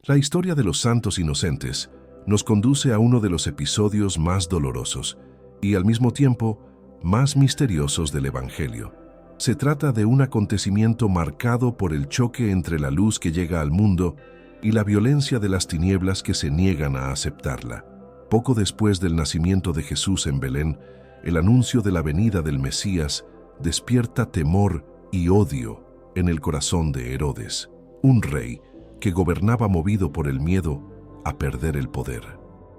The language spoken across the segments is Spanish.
La historia de los santos inocentes nos conduce a uno de los episodios más dolorosos y al mismo tiempo más misteriosos del Evangelio. Se trata de un acontecimiento marcado por el choque entre la luz que llega al mundo y la violencia de las tinieblas que se niegan a aceptarla. Poco después del nacimiento de Jesús en Belén, el anuncio de la venida del Mesías despierta temor y odio en el corazón de Herodes, un rey que gobernaba movido por el miedo a perder el poder.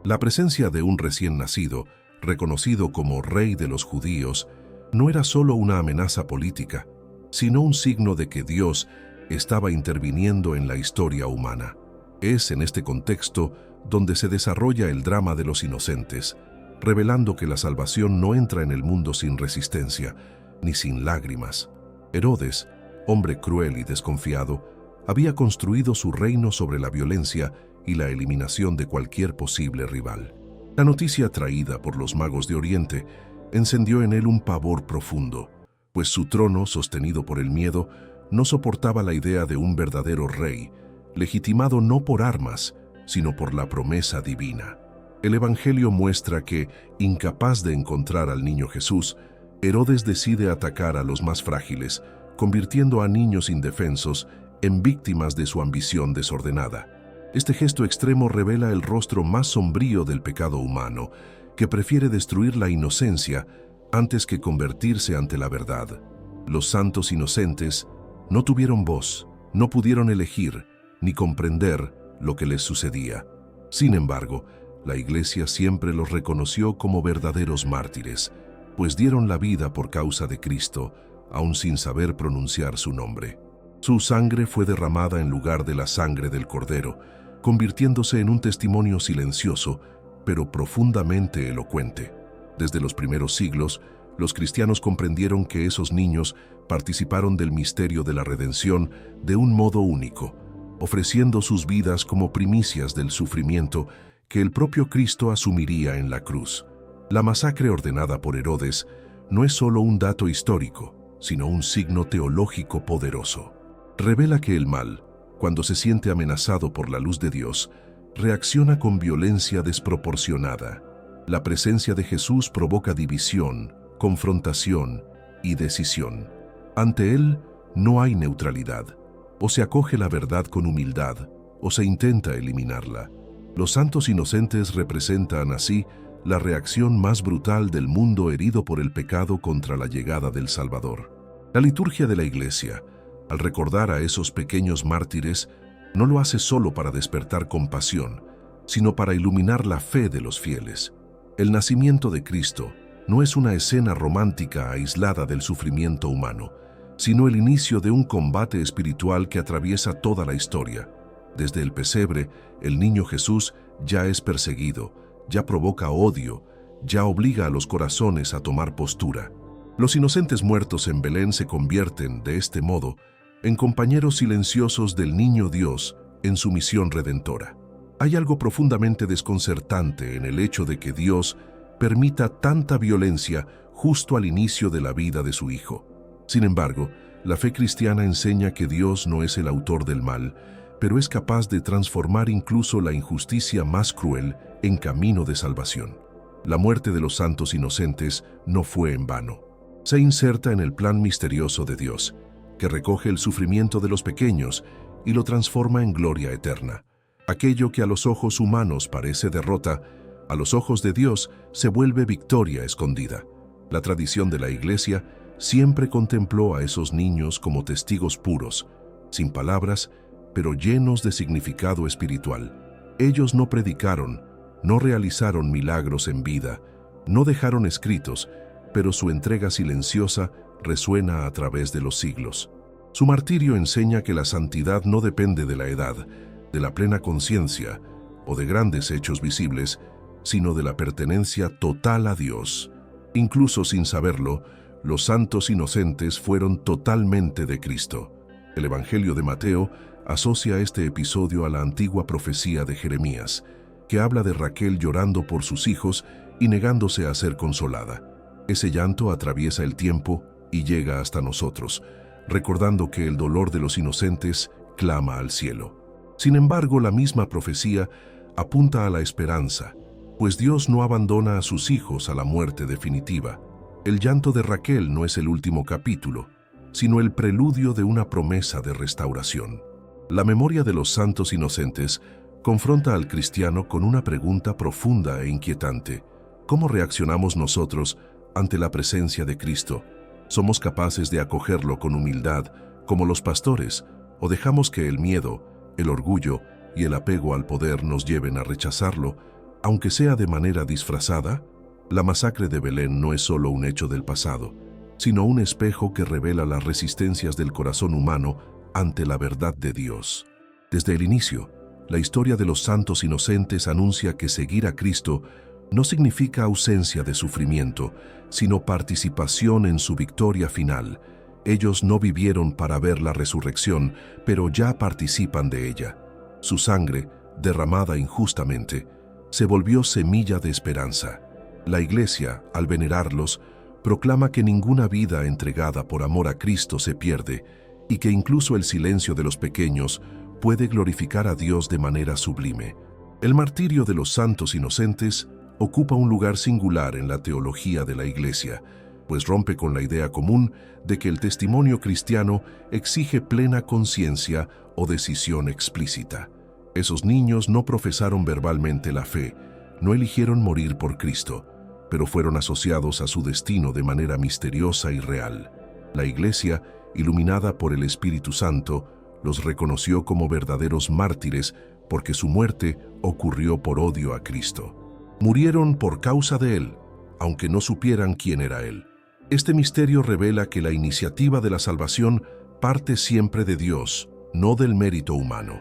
La presencia de un recién nacido, reconocido como rey de los judíos, no era solo una amenaza política, sino un signo de que Dios estaba interviniendo en la historia humana. Es en este contexto donde se desarrolla el drama de los inocentes, revelando que la salvación no entra en el mundo sin resistencia, ni sin lágrimas. Herodes, hombre cruel y desconfiado, había construido su reino sobre la violencia y la eliminación de cualquier posible rival. La noticia traída por los magos de Oriente encendió en él un pavor profundo, pues su trono, sostenido por el miedo, no soportaba la idea de un verdadero rey, legitimado no por armas, sino por la promesa divina. El Evangelio muestra que, incapaz de encontrar al niño Jesús, Herodes decide atacar a los más frágiles, convirtiendo a niños indefensos en víctimas de su ambición desordenada. Este gesto extremo revela el rostro más sombrío del pecado humano, que prefiere destruir la inocencia antes que convertirse ante la verdad. Los santos inocentes no tuvieron voz, no pudieron elegir ni comprender lo que les sucedía. Sin embargo, la Iglesia siempre los reconoció como verdaderos mártires, pues dieron la vida por causa de Cristo, aun sin saber pronunciar su nombre. Su sangre fue derramada en lugar de la sangre del Cordero, convirtiéndose en un testimonio silencioso, pero profundamente elocuente. Desde los primeros siglos, los cristianos comprendieron que esos niños participaron del misterio de la redención de un modo único, ofreciendo sus vidas como primicias del sufrimiento que el propio Cristo asumiría en la cruz. La masacre ordenada por Herodes no es solo un dato histórico, sino un signo teológico poderoso. Revela que el mal, cuando se siente amenazado por la luz de Dios, reacciona con violencia desproporcionada. La presencia de Jesús provoca división, confrontación y decisión. Ante Él no hay neutralidad. O se acoge la verdad con humildad, o se intenta eliminarla. Los santos inocentes representan así la reacción más brutal del mundo herido por el pecado contra la llegada del Salvador. La liturgia de la Iglesia, al recordar a esos pequeños mártires, no lo hace solo para despertar compasión, sino para iluminar la fe de los fieles. El nacimiento de Cristo no es una escena romántica aislada del sufrimiento humano, sino el inicio de un combate espiritual que atraviesa toda la historia. Desde el pesebre, el niño Jesús ya es perseguido, ya provoca odio, ya obliga a los corazones a tomar postura. Los inocentes muertos en Belén se convierten, de este modo, en compañeros silenciosos del niño Dios en su misión redentora. Hay algo profundamente desconcertante en el hecho de que Dios permita tanta violencia justo al inicio de la vida de su Hijo. Sin embargo, la fe cristiana enseña que Dios no es el autor del mal, pero es capaz de transformar incluso la injusticia más cruel en camino de salvación. La muerte de los santos inocentes no fue en vano. Se inserta en el plan misterioso de Dios, que recoge el sufrimiento de los pequeños y lo transforma en gloria eterna. Aquello que a los ojos humanos parece derrota, a los ojos de Dios se vuelve victoria escondida. La tradición de la Iglesia siempre contempló a esos niños como testigos puros, sin palabras, pero llenos de significado espiritual. Ellos no predicaron, no realizaron milagros en vida, no dejaron escritos, pero su entrega silenciosa resuena a través de los siglos. Su martirio enseña que la santidad no depende de la edad, de la plena conciencia o de grandes hechos visibles, sino de la pertenencia total a Dios. Incluso sin saberlo, los santos inocentes fueron totalmente de Cristo. El Evangelio de Mateo asocia este episodio a la antigua profecía de Jeremías, que habla de Raquel llorando por sus hijos y negándose a ser consolada. Ese llanto atraviesa el tiempo y llega hasta nosotros, recordando que el dolor de los inocentes clama al cielo. Sin embargo, la misma profecía apunta a la esperanza, pues Dios no abandona a sus hijos a la muerte definitiva. El llanto de Raquel no es el último capítulo, sino el preludio de una promesa de restauración. La memoria de los santos inocentes confronta al cristiano con una pregunta profunda e inquietante. ¿Cómo reaccionamos nosotros ante la presencia de Cristo? ¿Somos capaces de acogerlo con humildad, como los pastores, o dejamos que el miedo, el orgullo y el apego al poder nos lleven a rechazarlo, aunque sea de manera disfrazada? La masacre de Belén no es solo un hecho del pasado, sino un espejo que revela las resistencias del corazón humano ante la verdad de Dios. Desde el inicio, la historia de los santos inocentes anuncia que seguir a Cristo no significa ausencia de sufrimiento, sino participación en su victoria final. Ellos no vivieron para ver la resurrección, pero ya participan de ella. Su sangre, derramada injustamente, se volvió semilla de esperanza. La Iglesia, al venerarlos, proclama que ninguna vida entregada por amor a Cristo se pierde y que incluso el silencio de los pequeños puede glorificar a Dios de manera sublime. El martirio de los santos inocentes ocupa un lugar singular en la teología de la Iglesia, pues rompe con la idea común de que el testimonio cristiano exige plena conciencia o decisión explícita. Esos niños no profesaron verbalmente la fe, no eligieron morir por Cristo, pero fueron asociados a su destino de manera misteriosa y real. La Iglesia, iluminada por el Espíritu Santo, los reconoció como verdaderos mártires porque su muerte ocurrió por odio a Cristo. Murieron por causa de Él, aunque no supieran quién era Él. Este misterio revela que la iniciativa de la salvación parte siempre de Dios, no del mérito humano.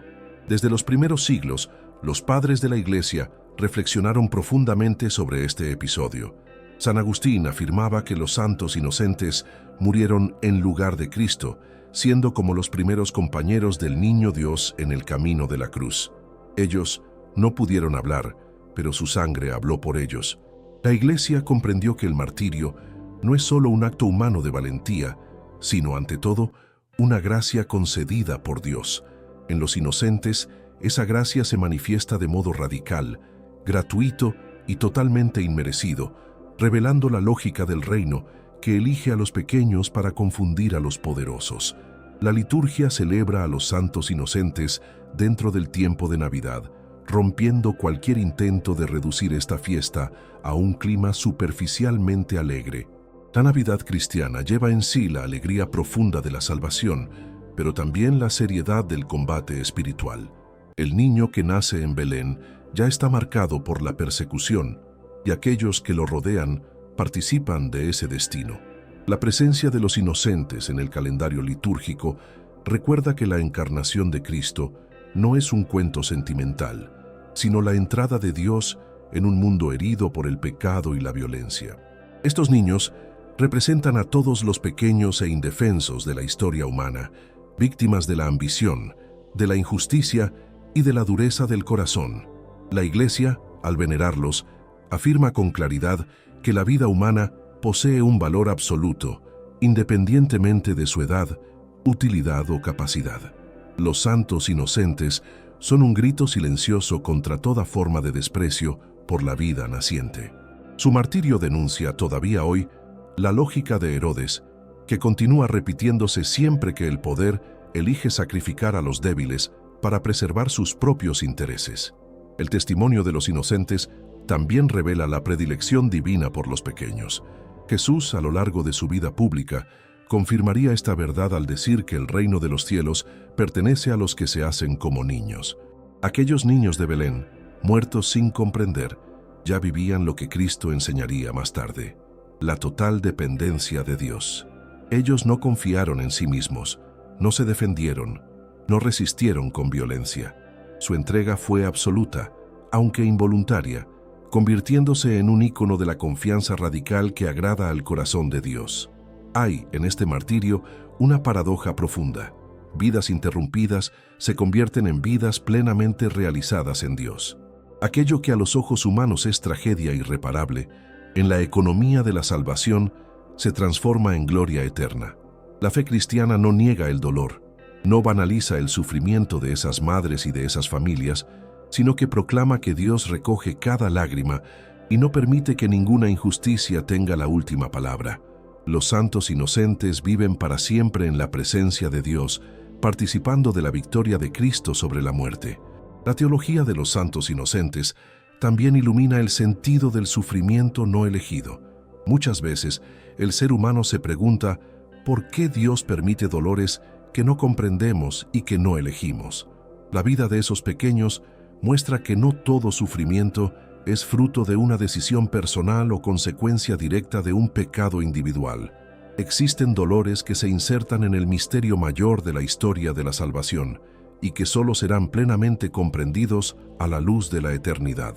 Desde los primeros siglos, los padres de la Iglesia reflexionaron profundamente sobre este episodio. San Agustín afirmaba que los santos inocentes murieron en lugar de Cristo, siendo como los primeros compañeros del niño Dios en el camino de la cruz. Ellos no pudieron hablar, pero su sangre habló por ellos. La Iglesia comprendió que el martirio no es solo un acto humano de valentía, sino ante todo una gracia concedida por Dios. En los inocentes, esa gracia se manifiesta de modo radical, gratuito y totalmente inmerecido, revelando la lógica del reino que elige a los pequeños para confundir a los poderosos. La liturgia celebra a los santos inocentes dentro del tiempo de Navidad, rompiendo cualquier intento de reducir esta fiesta a un clima superficialmente alegre. La Navidad cristiana lleva en sí la alegría profunda de la salvación, pero también la seriedad del combate espiritual. El niño que nace en Belén ya está marcado por la persecución, y aquellos que lo rodean participan de ese destino. La presencia de los inocentes en el calendario litúrgico recuerda que la encarnación de Cristo no es un cuento sentimental, sino la entrada de Dios en un mundo herido por el pecado y la violencia. Estos niños representan a todos los pequeños e indefensos de la historia humana, víctimas de la ambición, de la injusticia y de la dureza del corazón. La Iglesia, al venerarlos, afirma con claridad que la vida humana posee un valor absoluto, independientemente de su edad, utilidad o capacidad. Los santos inocentes son un grito silencioso contra toda forma de desprecio por la vida naciente. Su martirio denuncia todavía hoy la lógica de Herodes, que continúa repitiéndose siempre que el poder elige sacrificar a los débiles para preservar sus propios intereses. El testimonio de los inocentes también revela la predilección divina por los pequeños. Jesús, a lo largo de su vida pública, confirmaría esta verdad al decir que el reino de los cielos pertenece a los que se hacen como niños. Aquellos niños de Belén, muertos sin comprender, ya vivían lo que Cristo enseñaría más tarde: la total dependencia de Dios. Ellos no confiaron en sí mismos, no se defendieron, no resistieron con violencia. Su entrega fue absoluta, aunque involuntaria, convirtiéndose en un ícono de la confianza radical que agrada al corazón de Dios. Hay, en este martirio, una paradoja profunda. Vidas interrumpidas se convierten en vidas plenamente realizadas en Dios. Aquello que a los ojos humanos es tragedia irreparable, en la economía de la salvación, se transforma en gloria eterna. La fe cristiana no niega el dolor, No banaliza el sufrimiento de esas madres y de esas familias, sino que proclama que Dios recoge cada lágrima y no permite que ninguna injusticia tenga la última palabra. Los santos inocentes viven para siempre en la presencia de Dios, participando de la victoria de Cristo sobre la muerte. La teología de los santos inocentes también ilumina el sentido del sufrimiento no elegido. Muchas veces, el ser humano se pregunta ¿por qué Dios permite dolores que no comprendemos y que no elegimos? La vida de esos pequeños muestra que no todo sufrimiento es fruto de una decisión personal o consecuencia directa de un pecado individual. Existen dolores que se insertan en el misterio mayor de la historia de la salvación y que solo serán plenamente comprendidos a la luz de la eternidad.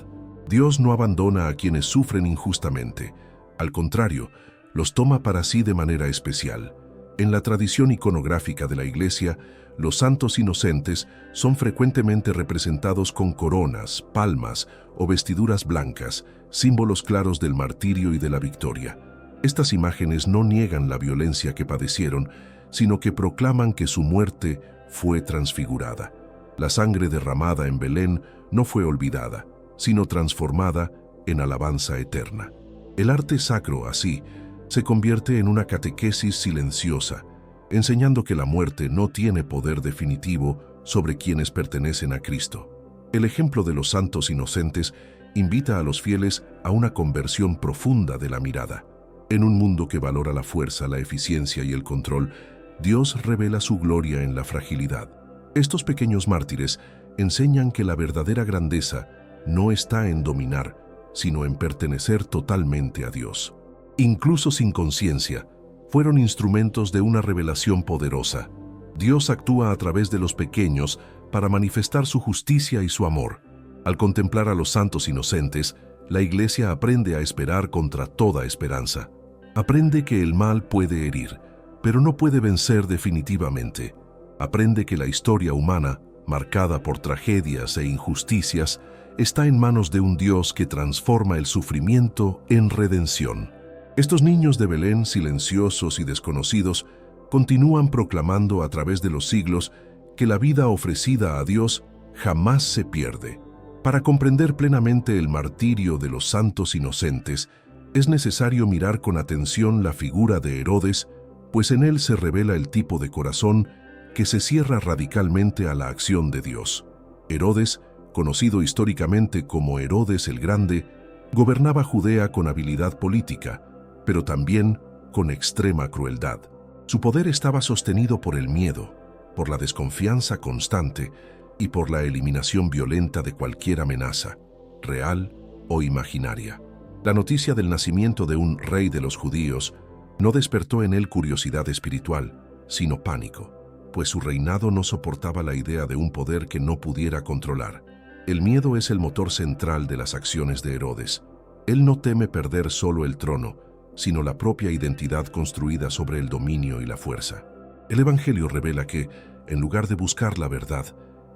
Dios no abandona a quienes sufren injustamente. Al contrario, los toma para sí de manera especial. En la tradición iconográfica de la Iglesia, los santos inocentes son frecuentemente representados con coronas, palmas o vestiduras blancas, símbolos claros del martirio y de la victoria. Estas imágenes no niegan la violencia que padecieron, sino que proclaman que su muerte fue transfigurada. La sangre derramada en Belén no fue olvidada, sino transformada en alabanza eterna. El arte sacro, así, se convierte en una catequesis silenciosa, enseñando que la muerte no tiene poder definitivo sobre quienes pertenecen a Cristo. El ejemplo de los santos inocentes invita a los fieles a una conversión profunda de la mirada. En un mundo que valora la fuerza, la eficiencia y el control, Dios revela su gloria en la fragilidad. Estos pequeños mártires enseñan que la verdadera grandeza no está en dominar, sino en pertenecer totalmente a Dios. Incluso sin conciencia, fueron instrumentos de una revelación poderosa. Dios actúa a través de los pequeños para manifestar su justicia y su amor. Al contemplar a los santos inocentes, la Iglesia aprende a esperar contra toda esperanza. Aprende que el mal puede herir, pero no puede vencer definitivamente. Aprende que la historia humana, marcada por tragedias e injusticias, está en manos de un Dios que transforma el sufrimiento en redención. Estos niños de Belén, silenciosos y desconocidos, continúan proclamando a través de los siglos que la vida ofrecida a Dios jamás se pierde. Para comprender plenamente el martirio de los santos inocentes, es necesario mirar con atención la figura de Herodes, pues en él se revela el tipo de corazón que se cierra radicalmente a la acción de Dios. Herodes, conocido históricamente como Herodes el Grande, gobernaba Judea con habilidad política, pero también con extrema crueldad. Su poder estaba sostenido por el miedo, por la desconfianza constante y por la eliminación violenta de cualquier amenaza, real o imaginaria. La noticia del nacimiento de un rey de los judíos no despertó en él curiosidad espiritual, sino pánico, pues su reinado no soportaba la idea de un poder que no pudiera controlar. El miedo es el motor central de las acciones de Herodes. Él no teme perder solo el trono, sino la propia identidad construida sobre el dominio y la fuerza. El Evangelio revela que, en lugar de buscar la verdad,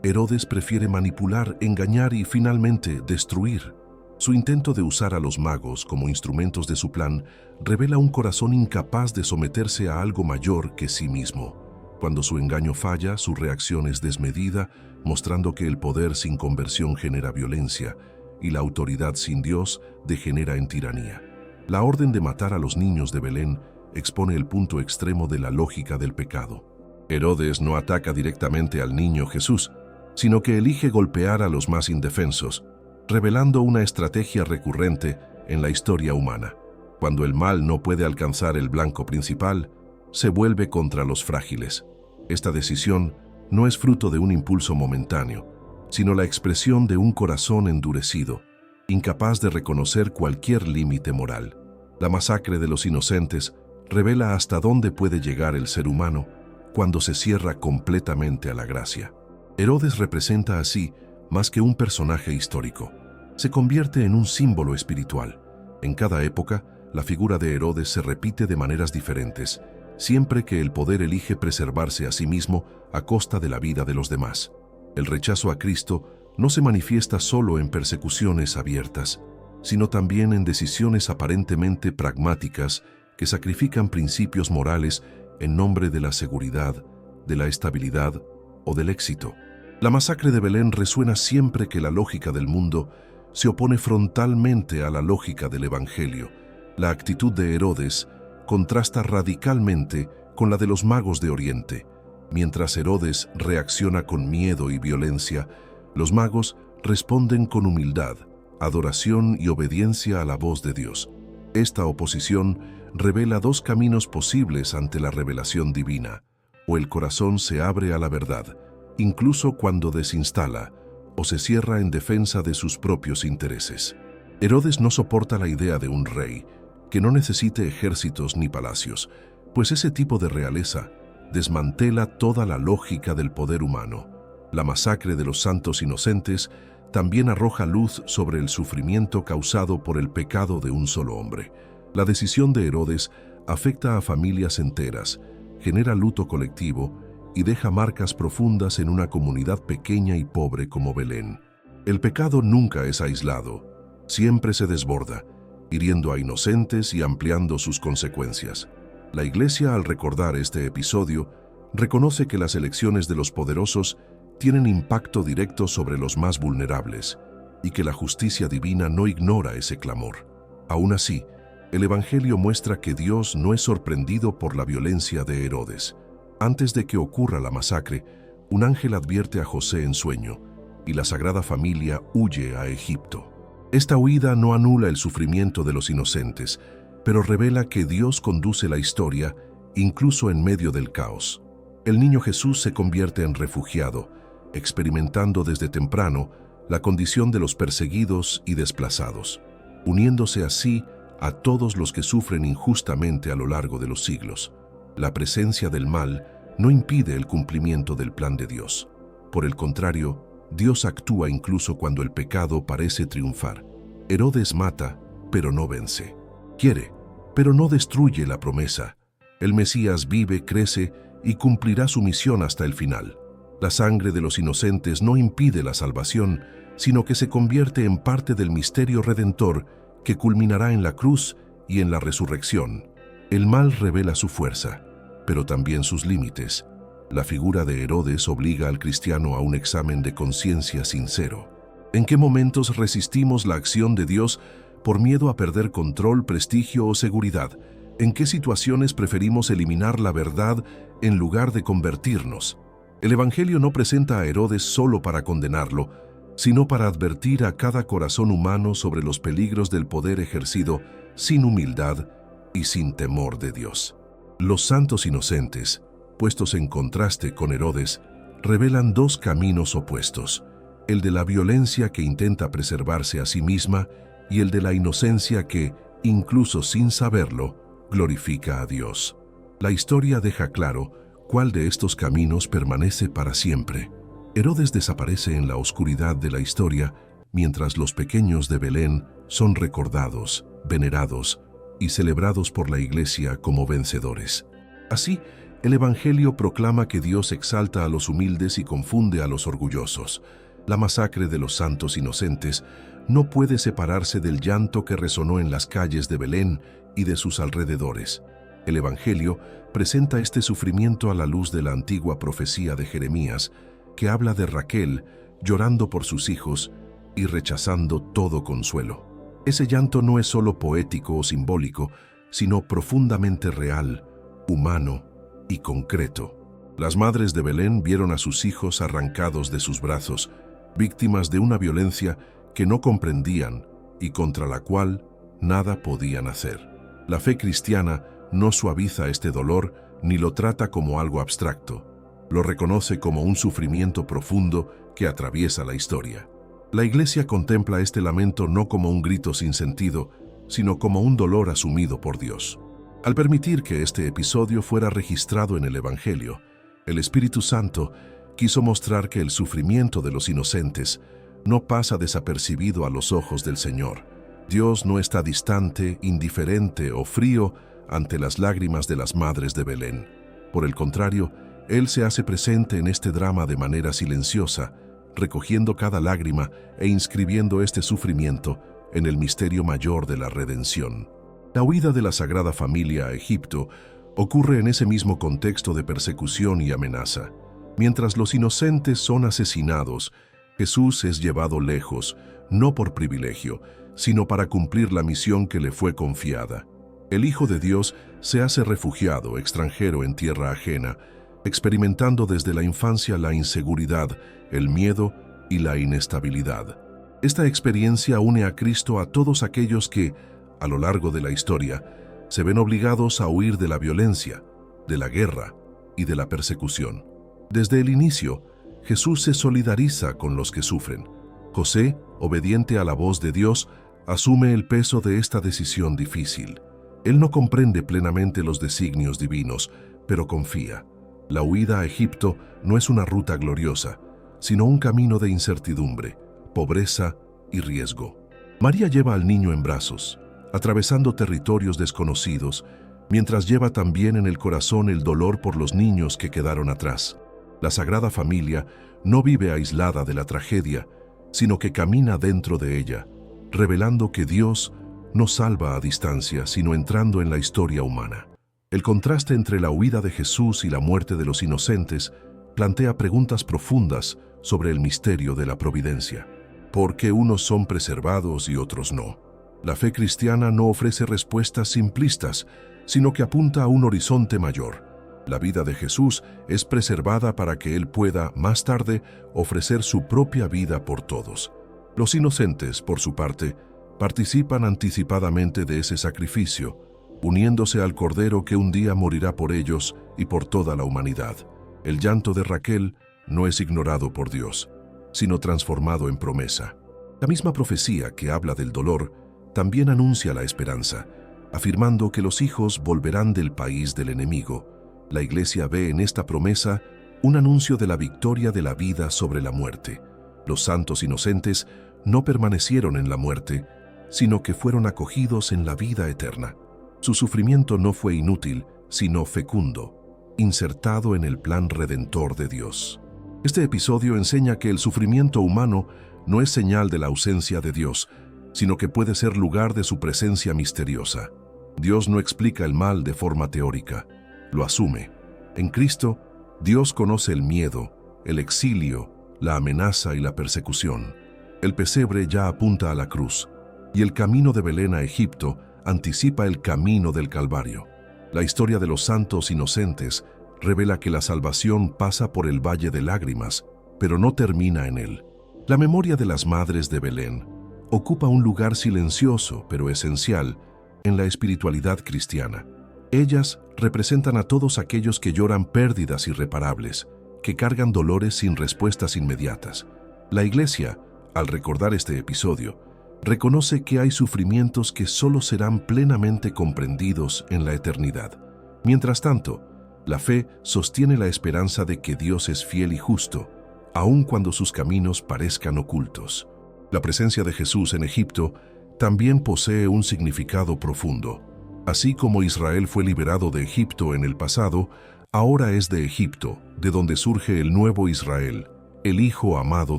Herodes prefiere manipular, engañar y finalmente destruir. Su intento de usar a los magos como instrumentos de su plan revela un corazón incapaz de someterse a algo mayor que sí mismo. Cuando su engaño falla, su reacción es desmedida, mostrando que el poder sin conversión genera violencia y la autoridad sin Dios degenera en tiranía. La orden de matar a los niños de Belén expone el punto extremo de la lógica del pecado. Herodes no ataca directamente al niño Jesús, sino que elige golpear a los más indefensos, revelando una estrategia recurrente en la historia humana. Cuando el mal no puede alcanzar el blanco principal, se vuelve contra los frágiles. Esta decisión no es fruto de un impulso momentáneo, sino la expresión de un corazón endurecido, incapaz de reconocer cualquier límite moral. La masacre de los inocentes revela hasta dónde puede llegar el ser humano cuando se cierra completamente a la gracia. Herodes representa así más que un personaje histórico. Se convierte en un símbolo espiritual. En cada época, la figura de Herodes se repite de maneras diferentes, siempre que el poder elige preservarse a sí mismo a costa de la vida de los demás. El rechazo a Cristo no se manifiesta solo en persecuciones abiertas, sino también en decisiones aparentemente pragmáticas que sacrifican principios morales en nombre de la seguridad, de la estabilidad o del éxito. La masacre de Belén resuena siempre que la lógica del mundo se opone frontalmente a la lógica del Evangelio. La actitud de Herodes contrasta radicalmente con la de los magos de Oriente. Mientras Herodes reacciona con miedo y violencia, los magos responden con humildad, adoración y obediencia a la voz de Dios. Esta oposición revela dos caminos posibles ante la revelación divina: o el corazón se abre a la verdad, incluso cuando desinstala, o se cierra en defensa de sus propios intereses. Herodes no soporta la idea de un rey que no necesite ejércitos ni palacios, pues ese tipo de realeza desmantela toda la lógica del poder humano. La masacre de los santos inocentes también arroja luz sobre el sufrimiento causado por el pecado de un solo hombre. La decisión de Herodes afecta a familias enteras, genera luto colectivo y deja marcas profundas en una comunidad pequeña y pobre como Belén. El pecado nunca es aislado, siempre se desborda, hiriendo a inocentes y ampliando sus consecuencias. La Iglesia, al recordar este episodio, reconoce que las elecciones de los poderosos tienen impacto directo sobre los más vulnerables y que la justicia divina no ignora ese clamor. Aún así, el Evangelio muestra que Dios no es sorprendido por la violencia de Herodes. Antes de que ocurra la masacre, un ángel advierte a José en sueño y la Sagrada Familia huye a Egipto. Esta huida no anula el sufrimiento de los inocentes, pero revela que Dios conduce la historia incluso en medio del caos. El niño Jesús se convierte en refugiado, experimentando desde temprano la condición de los perseguidos y desplazados, uniéndose así a todos los que sufren injustamente a lo largo de los siglos. La presencia del mal no impide el cumplimiento del plan de Dios. Por el contrario, Dios actúa incluso cuando el pecado parece triunfar. Herodes mata, pero no vence. Quiere, pero no destruye la promesa. El Mesías vive, crece y cumplirá su misión hasta el final. La sangre de los inocentes no impide la salvación, sino que se convierte en parte del misterio redentor que culminará en la cruz y en la resurrección. El mal revela su fuerza, pero también sus límites. La figura de Herodes obliga al cristiano a un examen de conciencia sincero. ¿En qué momentos resistimos la acción de Dios por miedo a perder control, prestigio o seguridad? ¿En qué situaciones preferimos eliminar la verdad en lugar de convertirnos? El Evangelio no presenta a Herodes solo para condenarlo, sino para advertir a cada corazón humano sobre los peligros del poder ejercido sin humildad y sin temor de Dios. Los santos inocentes, puestos en contraste con Herodes, revelan dos caminos opuestos: el de la violencia que intenta preservarse a sí misma y el de la inocencia que, incluso sin saberlo, glorifica a Dios. La historia deja claro cuál de estos caminos permanece para siempre. Herodes desaparece en la oscuridad de la historia, mientras los pequeños de Belén son recordados, venerados y celebrados por la Iglesia como vencedores. Así, el Evangelio proclama que Dios exalta a los humildes y confunde a los orgullosos. La masacre de los santos inocentes no puede separarse del llanto que resonó en las calles de Belén y de sus alrededores. El Evangelio presenta este sufrimiento a la luz de la antigua profecía de Jeremías, que habla de Raquel llorando por sus hijos y rechazando todo consuelo. Ese llanto no es solo poético o simbólico, sino profundamente real, humano y concreto. Las madres de Belén vieron a sus hijos arrancados de sus brazos, víctimas de una violencia que no comprendían y contra la cual nada podían hacer. La fe cristiana no suaviza este dolor ni lo trata como algo abstracto. Lo reconoce como un sufrimiento profundo que atraviesa la historia. La Iglesia contempla este lamento no como un grito sin sentido, sino como un dolor asumido por Dios. Al permitir que este episodio fuera registrado en el Evangelio, el Espíritu Santo quiso mostrar que el sufrimiento de los inocentes no pasa desapercibido a los ojos del Señor. Dios no está distante, indiferente o frío ante las lágrimas de las madres de Belén. Por el contrario, Él se hace presente en este drama de manera silenciosa, recogiendo cada lágrima e inscribiendo este sufrimiento en el misterio mayor de la redención. La huida de la Sagrada Familia a Egipto Ocurre en ese mismo contexto de persecución y amenaza. Mientras los inocentes son asesinados, Jesús es llevado lejos, no por privilegio, sino para cumplir la misión que le fue confiada. El Hijo de Dios se hace refugiado, extranjero en tierra ajena, experimentando desde la infancia la inseguridad, el miedo y la inestabilidad. Esta experiencia une a Cristo a todos aquellos que, a lo largo de la historia, se ven obligados a huir de la violencia, de la guerra y de la persecución. Desde el inicio, Jesús se solidariza con los que sufren. José, obediente a la voz de Dios, asume el peso de esta decisión difícil. Él no comprende plenamente los designios divinos, pero confía. La huida a Egipto no es una ruta gloriosa, sino un camino de incertidumbre, pobreza y riesgo. María lleva al niño en brazos, atravesando territorios desconocidos, mientras lleva también en el corazón el dolor por los niños que quedaron atrás. La Sagrada Familia no vive aislada de la tragedia, sino que camina dentro de ella, revelando que Dios no salva a distancia, sino entrando en la historia humana. El contraste entre la huida de Jesús y la muerte de los inocentes plantea preguntas profundas sobre el misterio de la providencia. ¿Por qué unos son preservados y otros no? La fe cristiana no ofrece respuestas simplistas, sino que apunta a un horizonte mayor. La vida de Jesús es preservada para que Él pueda, más tarde, ofrecer su propia vida por todos. Los inocentes, por su parte, participan anticipadamente de ese sacrificio, uniéndose al Cordero que un día morirá por ellos y por toda la humanidad. El llanto de Raquel no es ignorado por Dios, sino transformado en promesa. La misma profecía que habla del dolor también anuncia la esperanza, afirmando que los hijos volverán del país del enemigo. La Iglesia ve en esta promesa un anuncio de la victoria de la vida sobre la muerte. Los santos inocentes no permanecieron en la muerte, sino que fueron acogidos en la vida eterna. Su sufrimiento no fue inútil, sino fecundo, insertado en el plan redentor de Dios. Este episodio enseña que el sufrimiento humano no es señal de la ausencia de Dios, sino que puede ser lugar de su presencia misteriosa. Dios no explica el mal de forma teórica, lo asume. En Cristo, Dios conoce el miedo, el exilio, la amenaza y la persecución. El pesebre ya apunta a la cruz, y el camino de Belén a Egipto anticipa el camino del Calvario. La historia de los santos inocentes revela que la salvación pasa por el valle de lágrimas, pero no termina en él. La memoria de las madres de Belén ocupa un lugar silencioso pero esencial en la espiritualidad cristiana. Ellas representan a todos aquellos que lloran pérdidas irreparables, que cargan dolores sin respuestas inmediatas. La Iglesia, al recordar este episodio, reconoce que hay sufrimientos que solo serán plenamente comprendidos en la eternidad. Mientras tanto, la fe sostiene la esperanza de que Dios es fiel y justo, aun cuando sus caminos parezcan ocultos. La presencia de Jesús en Egipto también posee un significado profundo. Así como Israel fue liberado de Egipto en el pasado, ahora es de Egipto, de donde surge el nuevo Israel, el Hijo amado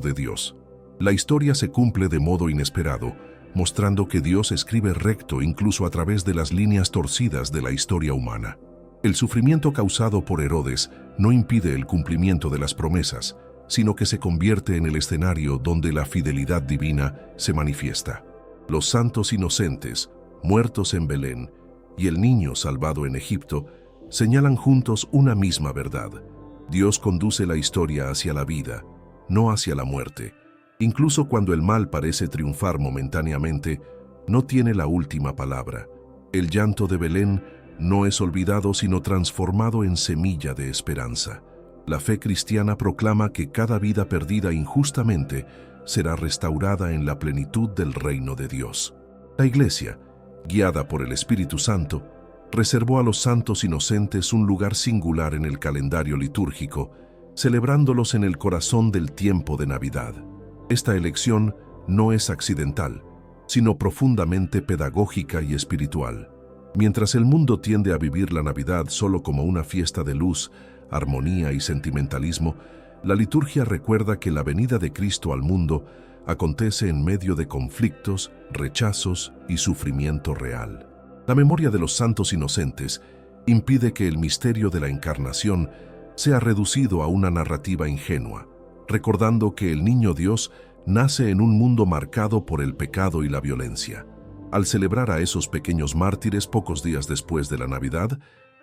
de Dios. La historia se cumple de modo inesperado, mostrando que Dios escribe recto incluso a través de las líneas torcidas de la historia humana. El sufrimiento causado por Herodes no impide el cumplimiento de las promesas, sino que se convierte en el escenario donde la fidelidad divina se manifiesta. Los santos inocentes, muertos en Belén, y el niño salvado en Egipto, señalan juntos una misma verdad. Dios conduce la historia hacia la vida, no hacia la muerte. Incluso cuando el mal parece triunfar momentáneamente, no tiene la última palabra. El llanto de Belén no es olvidado sino transformado en semilla de esperanza. La fe cristiana proclama que cada vida perdida injustamente será restaurada en la plenitud del reino de Dios. La Iglesia, guiada por el Espíritu Santo, reservó a los santos inocentes un lugar singular en el calendario litúrgico, celebrándolos en el corazón del tiempo de Navidad. Esta elección no es accidental, sino profundamente pedagógica y espiritual. Mientras el mundo tiende a vivir la Navidad solo como una fiesta de luz, armonía y sentimentalismo, la liturgia recuerda que la venida de Cristo al mundo acontece en medio de conflictos, rechazos y sufrimiento real. La memoria de los santos inocentes impide que el misterio de la encarnación sea reducido a una narrativa ingenua, recordando que el niño Dios nace en un mundo marcado por el pecado y la violencia. Al celebrar a esos pequeños mártires pocos días después de la Navidad,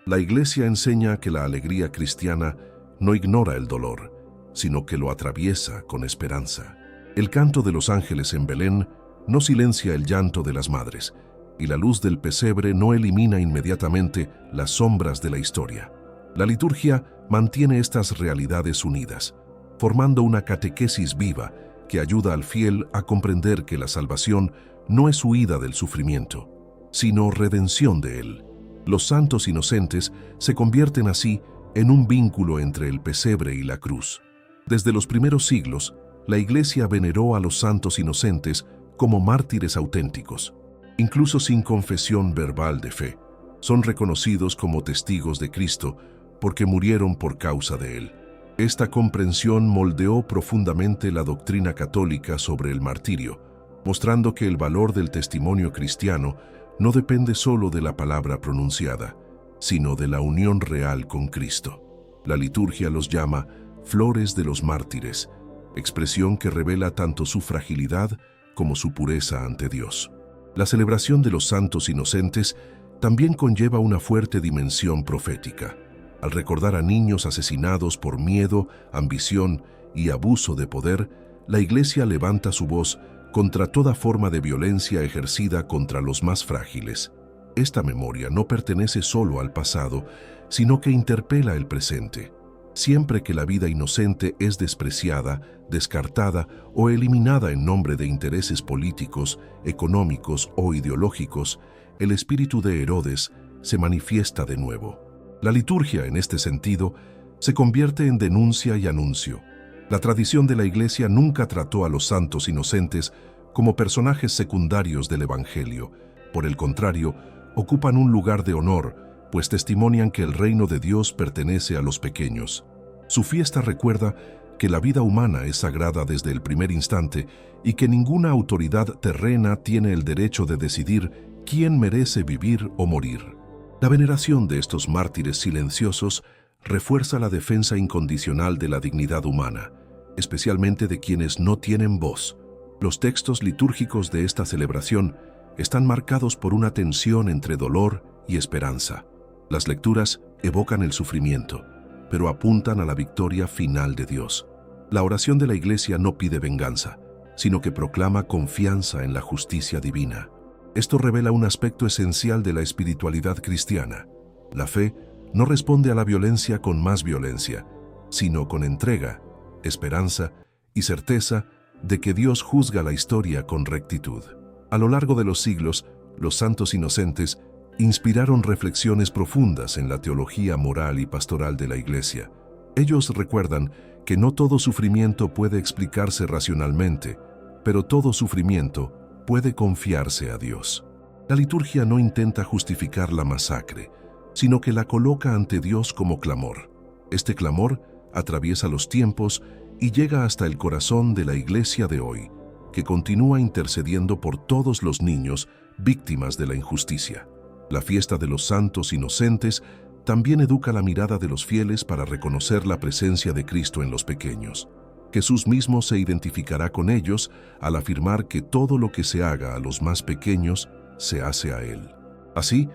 la Iglesia enseña que la alegría cristiana no ignora el dolor, sino que lo atraviesa con esperanza. El canto de los ángeles en Belén no silencia el llanto de las madres, y la luz del pesebre no elimina inmediatamente las sombras de la historia. La liturgia mantiene estas realidades unidas, formando una catequesis viva que ayuda al fiel a comprender que la salvación no es huida del sufrimiento, sino redención de él. Los santos inocentes se convierten así en un vínculo entre el pesebre y la cruz. Desde los primeros siglos, la Iglesia veneró a los santos inocentes como mártires auténticos. Incluso sin confesión verbal de fe, son reconocidos como testigos de Cristo porque murieron por causa de él. Esta comprensión moldeó profundamente la doctrina católica sobre el martirio, mostrando que el valor del testimonio cristiano no depende solo de la palabra pronunciada, sino de la unión real con Cristo. La liturgia los llama flores de los mártires, expresión que revela tanto su fragilidad como su pureza ante Dios. La celebración de los santos inocentes también conlleva una fuerte dimensión profética. Al recordar a niños asesinados por miedo, ambición y abuso de poder, la Iglesia levanta su voz contra toda forma de violencia ejercida contra los más frágiles. Esta memoria no pertenece solo al pasado, sino que interpela el presente. Siempre que la vida inocente es despreciada, descartada o eliminada en nombre de intereses políticos, económicos o ideológicos, el espíritu de Herodes se manifiesta de nuevo. La liturgia, en este sentido, se convierte en denuncia y anuncio. La tradición de la Iglesia nunca trató a los santos inocentes como personajes secundarios del Evangelio. Por el contrario, ocupan un lugar de honor, pues testimonian que el reino de Dios pertenece a los pequeños. Su fiesta recuerda que la vida humana es sagrada desde el primer instante y que ninguna autoridad terrena tiene el derecho de decidir quién merece vivir o morir. La veneración de estos mártires silenciosos refuerza la defensa incondicional de la dignidad humana, especialmente de quienes no tienen voz. Los textos litúrgicos de esta celebración están marcados por una tensión entre dolor y esperanza. Las lecturas evocan el sufrimiento, pero apuntan a la victoria final de Dios. La oración de la Iglesia no pide venganza, sino que proclama confianza en la justicia divina. Esto revela un aspecto esencial de la espiritualidad cristiana. La fe no responde a la violencia con más violencia, sino con entrega, esperanza y certeza de que Dios juzga la historia con rectitud. A lo largo de los siglos, los santos inocentes inspiraron reflexiones profundas en la teología moral y pastoral de la Iglesia. Ellos recuerdan que no todo sufrimiento puede explicarse racionalmente, pero todo sufrimiento puede confiarse a Dios. La liturgia no intenta justificar la masacre, sino que la coloca ante Dios como clamor. Este clamor atraviesa los tiempos y llega hasta el corazón de la Iglesia de hoy, que continúa intercediendo por todos los niños víctimas de la injusticia. La fiesta de los santos inocentes también educa la mirada de los fieles para reconocer la presencia de Cristo en los pequeños. Jesús mismo se identificará con ellos al afirmar que todo lo que se haga a los más pequeños se hace a Él. Así,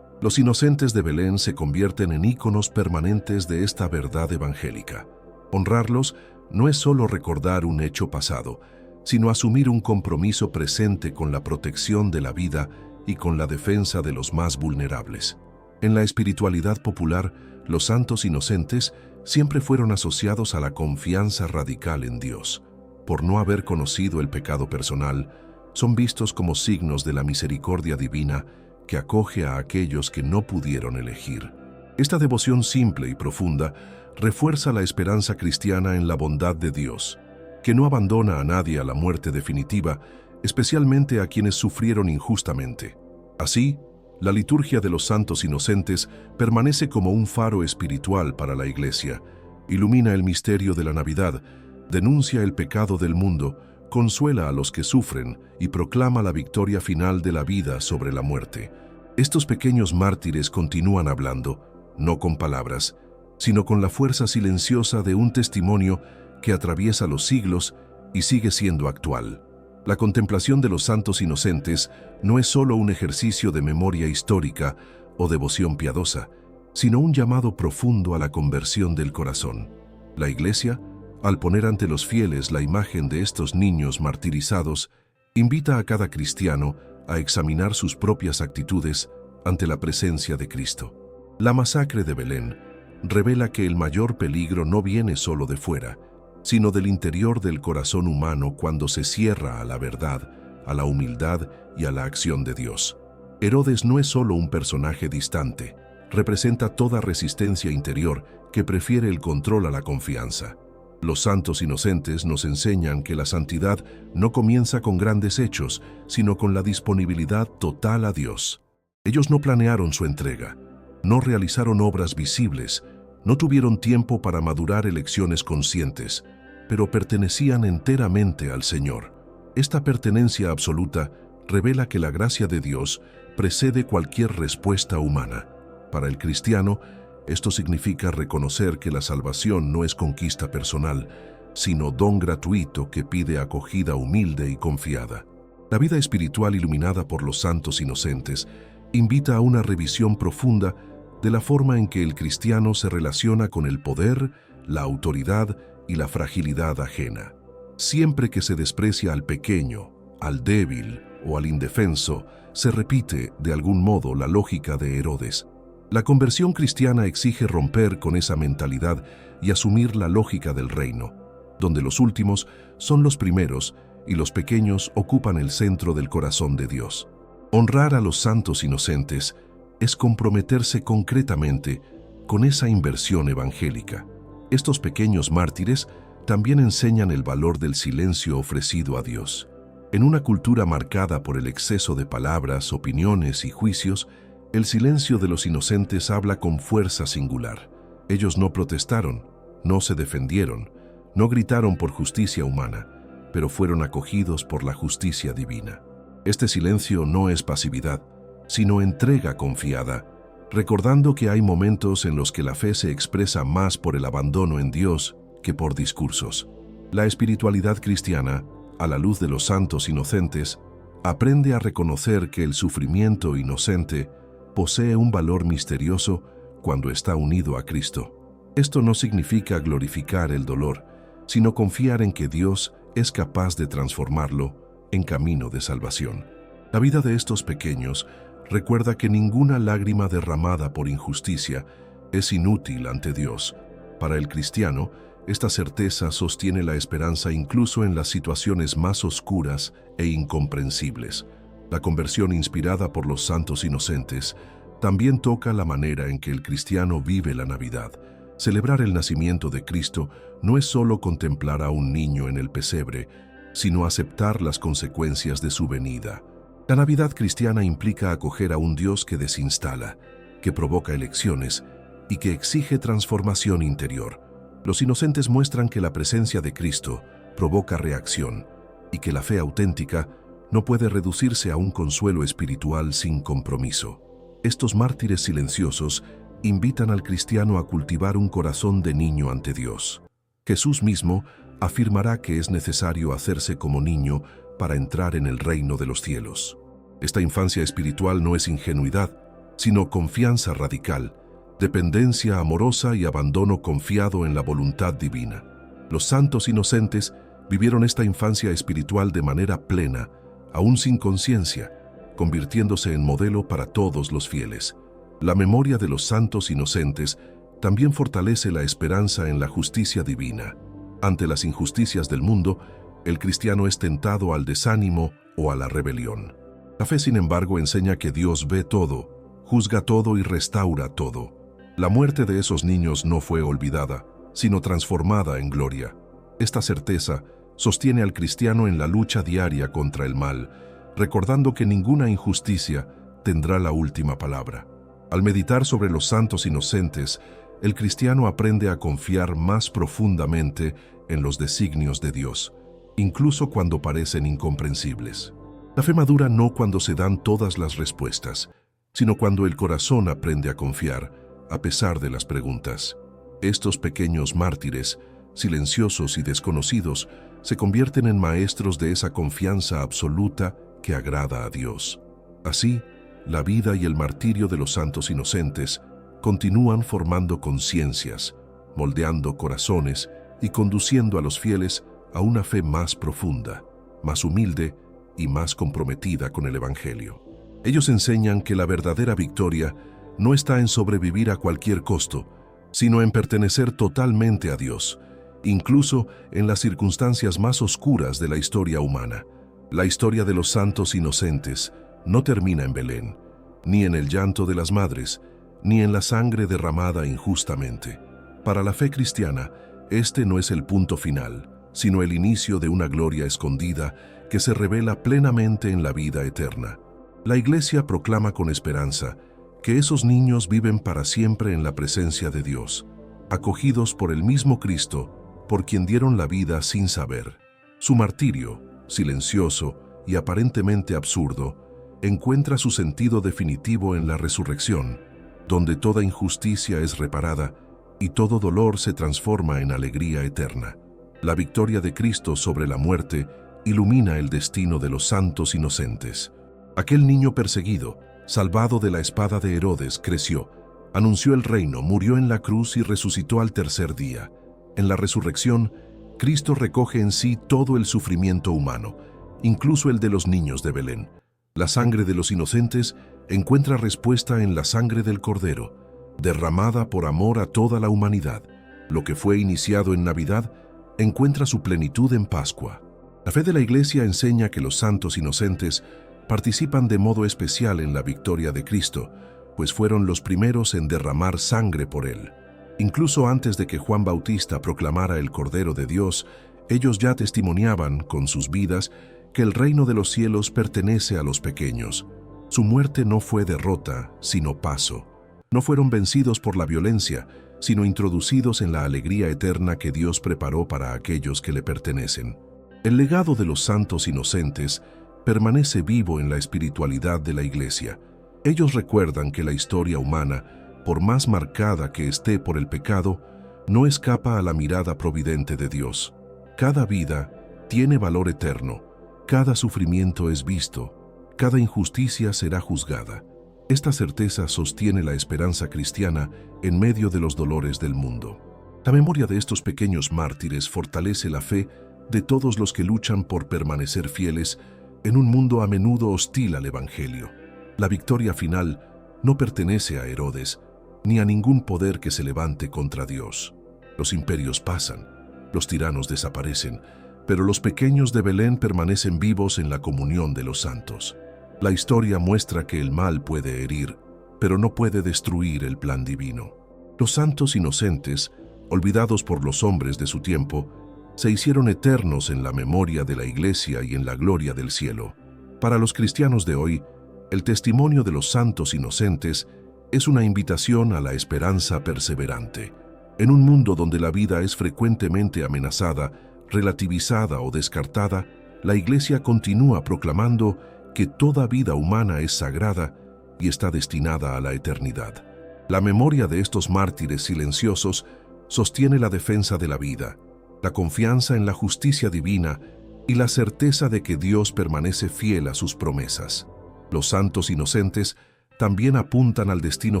los inocentes de Belén se convierten en íconos permanentes de esta verdad evangélica. Honrarlos no es solo recordar un hecho pasado, sino asumir un compromiso presente con la protección de la vida y con la defensa de los más vulnerables. En la espiritualidad popular, los santos inocentes siempre fueron asociados a la confianza radical en Dios. Por no haber conocido el pecado personal, son vistos como signos de la misericordia divina que acoge a aquellos que no pudieron elegir. Esta devoción simple y profunda refuerza la esperanza cristiana en la bondad de Dios, que no abandona a nadie a la muerte definitiva, especialmente a quienes sufrieron injustamente. Así, la liturgia de los santos inocentes permanece como un faro espiritual para la Iglesia, ilumina el misterio de la Navidad, denuncia el pecado del mundo, consuela a los que sufren y proclama la victoria final de la vida sobre la muerte. Estos pequeños mártires continúan hablando, no con palabras, sino con la fuerza silenciosa de un testimonio que atraviesa los siglos y sigue siendo actual. La contemplación de los santos inocentes no es solo un ejercicio de memoria histórica o devoción piadosa, sino un llamado profundo a la conversión del corazón. La Iglesia, al poner ante los fieles la imagen de estos niños martirizados, invita a cada cristiano a examinar sus propias actitudes ante la presencia de Cristo. La masacre de Belén revela que el mayor peligro no viene solo de fuera, sino del interior del corazón humano cuando se cierra a la verdad, a la humildad y a la acción de Dios. Herodes no es solo un personaje distante, representa toda resistencia interior que prefiere el control a la confianza. Los santos inocentes nos enseñan que la santidad no comienza con grandes hechos, sino con la disponibilidad total a Dios. Ellos no planearon su entrega, no realizaron obras visibles, no tuvieron tiempo para madurar elecciones conscientes, pero pertenecían enteramente al Señor. Esta pertenencia absoluta revela que la gracia de Dios precede cualquier respuesta humana. Para el cristiano, esto significa reconocer que la salvación no es conquista personal, sino don gratuito que pide acogida humilde y confiada. La vida espiritual iluminada por los santos inocentes invita a una revisión profunda de la forma en que el cristiano se relaciona con el poder, la autoridad y la fragilidad ajena. Siempre que se desprecia al pequeño, al débil o al indefenso, se repite, de algún modo, la lógica de Herodes. La conversión cristiana exige romper con esa mentalidad y asumir la lógica del reino, donde los últimos son los primeros y los pequeños ocupan el centro del corazón de Dios. Honrar a los santos inocentes es comprometerse concretamente con esa inversión evangélica. Estos pequeños mártires también enseñan el valor del silencio ofrecido a Dios. En una cultura marcada por el exceso de palabras, opiniones y juicios, el silencio de los inocentes habla con fuerza singular. Ellos no protestaron, no se defendieron, no gritaron por justicia humana, pero fueron acogidos por la justicia divina. Este silencio no es pasividad, sino entrega confiada, recordando que hay momentos en los que la fe se expresa más por el abandono en Dios que por discursos. La espiritualidad cristiana, a la luz de los santos inocentes, aprende a reconocer que el sufrimiento inocente posee un valor misterioso cuando está unido a Cristo. Esto no significa glorificar el dolor, sino confiar en que Dios es capaz de transformarlo en camino de salvación. La vida de estos pequeños recuerda que ninguna lágrima derramada por injusticia es inútil ante Dios. Para el cristiano, esta certeza sostiene la esperanza incluso en las situaciones más oscuras e incomprensibles. La conversión inspirada por los santos inocentes también toca la manera en que el cristiano vive la Navidad. Celebrar el nacimiento de Cristo no es solo contemplar a un niño en el pesebre, sino aceptar las consecuencias de su venida. La Navidad cristiana implica acoger a un Dios que desinstala, que provoca elecciones y que exige transformación interior. Los inocentes muestran que la presencia de Cristo provoca reacción y que la fe auténtica no puede reducirse a un consuelo espiritual sin compromiso. Estos mártires silenciosos invitan al cristiano a cultivar un corazón de niño ante Dios. Jesús mismo afirmará que es necesario hacerse como niño para entrar en el reino de los cielos. Esta infancia espiritual no es ingenuidad, sino confianza radical, dependencia amorosa y abandono confiado en la voluntad divina. Los santos inocentes vivieron esta infancia espiritual de manera plena, aún sin conciencia, convirtiéndose en modelo para todos los fieles. La memoria de los santos inocentes también fortalece la esperanza en la justicia divina. Ante las injusticias del mundo, el cristiano es tentado al desánimo o a la rebelión. La fe, sin embargo, enseña que Dios ve todo, juzga todo y restaura todo. La muerte de esos niños no fue olvidada, sino transformada en gloria. Esta certeza sostiene al cristiano en la lucha diaria contra el mal, recordando que ninguna injusticia tendrá la última palabra. Al meditar sobre los santos inocentes, el cristiano aprende a confiar más profundamente en los designios de Dios, incluso cuando parecen incomprensibles. La fe madura no cuando se dan todas las respuestas, sino cuando el corazón aprende a confiar, a pesar de las preguntas. Estos pequeños mártires, silenciosos y desconocidos, se convierten en maestros de esa confianza absoluta que agrada a Dios. Así, la vida y el martirio de los santos inocentes continúan formando conciencias, moldeando corazones y conduciendo a los fieles a una fe más profunda, más humilde y más comprometida con el Evangelio. Ellos enseñan que la verdadera victoria no está en sobrevivir a cualquier costo, sino en pertenecer totalmente a Dios, incluso en las circunstancias más oscuras de la historia humana. La historia de los santos inocentes no termina en Belén, ni en el llanto de las madres, ni en la sangre derramada injustamente. Para la fe cristiana, este no es el punto final, sino el inicio de una gloria escondida que se revela plenamente en la vida eterna. La Iglesia proclama con esperanza que esos niños viven para siempre en la presencia de Dios, acogidos por el mismo Cristo, por quien dieron la vida sin saber. Su martirio, silencioso y aparentemente absurdo, encuentra su sentido definitivo en la resurrección, donde toda injusticia es reparada y todo dolor se transforma en alegría eterna. La victoria de Cristo sobre la muerte ilumina el destino de los santos inocentes. Aquel niño perseguido, salvado de la espada de Herodes, creció, anunció el reino, murió en la cruz y resucitó al tercer día. En la resurrección, Cristo recoge en sí todo el sufrimiento humano, incluso el de los niños de Belén. La sangre de los inocentes encuentra respuesta en la sangre del Cordero, derramada por amor a toda la humanidad. Lo que fue iniciado en Navidad encuentra su plenitud en Pascua. La fe de la Iglesia enseña que los santos inocentes participan de modo especial en la victoria de Cristo, pues fueron los primeros en derramar sangre por Él. Incluso antes de que Juan Bautista proclamara el Cordero de Dios, ellos ya testimoniaban con sus vidas que el reino de los cielos pertenece a los pequeños. Su muerte no fue derrota, sino paso. No fueron vencidos por la violencia, sino introducidos en la alegría eterna que Dios preparó para aquellos que le pertenecen. El legado de los santos inocentes permanece vivo en la espiritualidad de la Iglesia. Ellos recuerdan que la historia humana, por más marcada que esté por el pecado, no escapa a la mirada providente de Dios. Cada vida tiene valor eterno, cada sufrimiento es visto, cada injusticia será juzgada. Esta certeza sostiene la esperanza cristiana en medio de los dolores del mundo. La memoria de estos pequeños mártires fortalece la fe de todos los que luchan por permanecer fieles en un mundo a menudo hostil al Evangelio. La victoria final no pertenece a Herodes, ni a ningún poder que se levante contra Dios. Los imperios pasan, los tiranos desaparecen, pero los pequeños de Belén permanecen vivos en la comunión de los santos. La historia muestra que el mal puede herir, pero no puede destruir el plan divino. Los santos inocentes, olvidados por los hombres de su tiempo, se hicieron eternos en la memoria de la Iglesia y en la gloria del cielo. Para los cristianos de hoy, el testimonio de los santos inocentes es una invitación a la esperanza perseverante. En un mundo donde la vida es frecuentemente amenazada, relativizada o descartada, la Iglesia continúa proclamando que toda vida humana es sagrada y está destinada a la eternidad. La memoria de estos mártires silenciosos sostiene la defensa de la vida, la confianza en la justicia divina y la certeza de que Dios permanece fiel a sus promesas. Los santos inocentes también apuntan al destino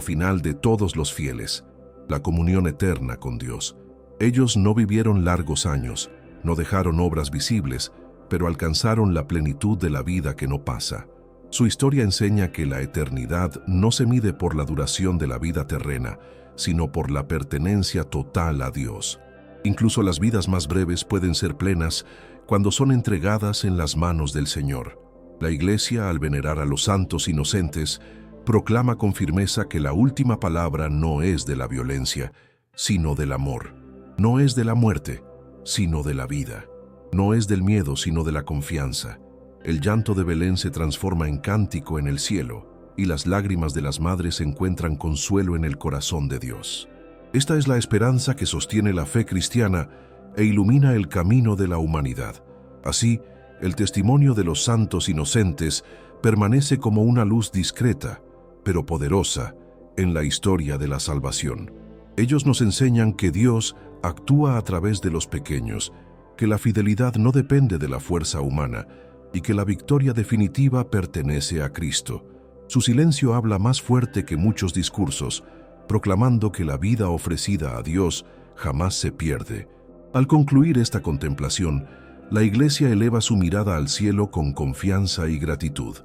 final de todos los fieles, la comunión eterna con Dios. Ellos no vivieron largos años, no dejaron obras visibles, pero alcanzaron la plenitud de la vida que no pasa. Su historia enseña que la eternidad no se mide por la duración de la vida terrena, sino por la pertenencia total a Dios. Incluso las vidas más breves pueden ser plenas cuando son entregadas en las manos del Señor. La Iglesia, al venerar a los santos inocentes, proclama con firmeza que la última palabra no es de la violencia, sino del amor. No es de la muerte, sino de la vida. No es del miedo, sino de la confianza. El llanto de Belén se transforma en cántico en el cielo, y las lágrimas de las madres encuentran consuelo en el corazón de Dios. Esta es la esperanza que sostiene la fe cristiana e ilumina el camino de la humanidad. Así, el testimonio de los santos inocentes permanece como una luz discreta, pero poderosa, en la historia de la salvación. Ellos nos enseñan que Dios actúa a través de los pequeños, que la fidelidad no depende de la fuerza humana y que la victoria definitiva pertenece a Cristo. Su silencio habla más fuerte que muchos discursos, proclamando que la vida ofrecida a Dios jamás se pierde. Al concluir esta contemplación, la Iglesia eleva su mirada al cielo con confianza y gratitud.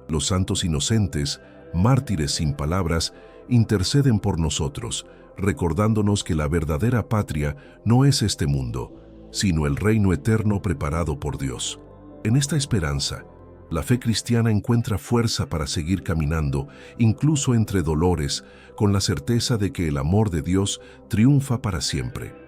Los santos inocentes, mártires sin palabras, interceden por nosotros, recordándonos que la verdadera patria no es este mundo, sino el reino eterno preparado por Dios. En esta esperanza, la fe cristiana encuentra fuerza para seguir caminando, incluso entre dolores, con la certeza de que el amor de Dios triunfa para siempre.